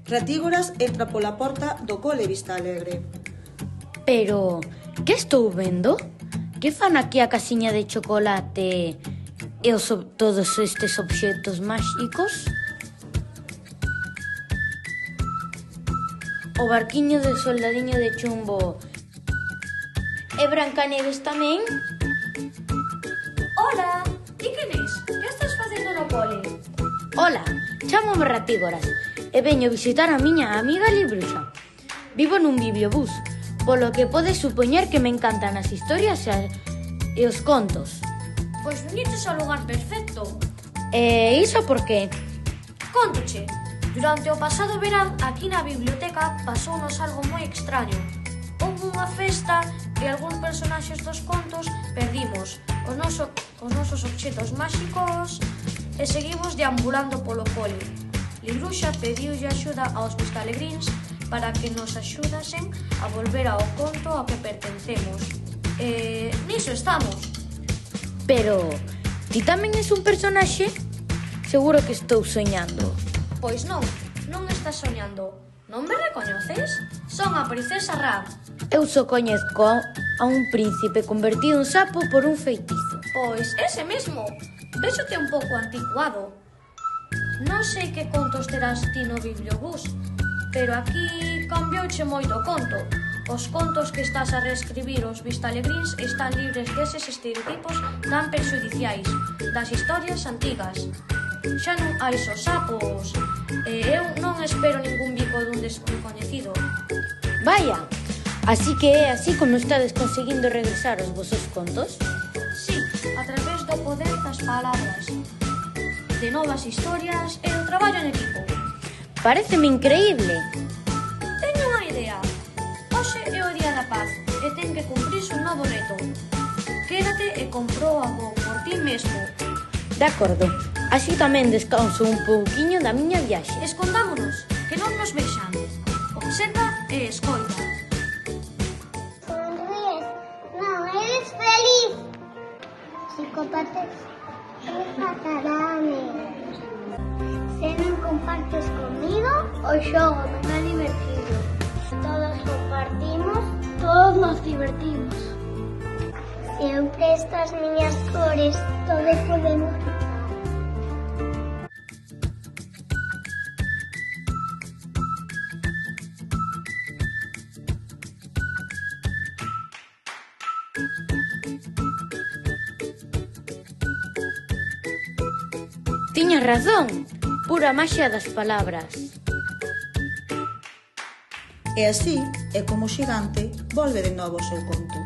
Ratígoras entra pola porta do cole Vista Alegre. Pero, que estou vendo? Que fan aquí a casiña de chocolate e todos estes obxectos máxicos? O barquiño de soldadiño de chumbo. E Brancaneves tamén? Hola, ti quen és? Que estás facendo no cole? Ola, chámome Ratígoras e veño visitar a miña amiga Libruxa. Vivo nun bibliobús, polo que podes supoñer que me encantan as historias e os contos. Pois veniches ao lugar perfecto. E iso por qué? Cóntoche, durante o pasado verán aquí na biblioteca pasounos algo moi extraño. Houve unha festa e algúns personaxes dos contos perdimos os nosos obxetos máxicos e seguimos deambulando polo cole. Libruxa pediulle axuda aos vistalegríns para que nos axudasen a volver ao conto ao que pertencemos. E niso estamos. Pero, ti tamén és un personaxe? Seguro que estou soñando. Pois non estás soñando. Non me recoñeces? Son a princesa Ra. Eu só coñezco a un príncipe convertido en sapo por un feitizo. Pois ese mesmo. Véxote un pouco anticuado. Non sei que contos terás ti no bibliobús, pero aquí cambiouche moito o conto. Os contos que estás a reescribir os vistalegríns están libres deses estereotipos tan perxudiciais das historias antigas. Xa non hai só sapos, e eu non espero ningún bico dun descoñecido. Vaya, así que é así como estades conseguindo regresar os vosos contos? Sí, a través do poder das palabras, de novas historias e o traballo en equipo. Paréceme increíble. Teño unha idea. Hoxe é o Día da Paz e ten que cumprirse un novo reto. Quédate e compróbao por ti mesmo. De acordo, así tamén descanso un pouquiño da miña viaxe. Escondámonos, que non nos vexan. Observa e escoita. Sonríes, non eres feliz. Psicópatas, fatalame. Se non compartes comigo, o xogo non é divertido. Todos compartimos, todos nos divertimos. Se eu presto as miñas cores, todos podemos quitar. Tiñas razón, pura maxia das palabras. E así é como o xigante volve de novo ao seu conto.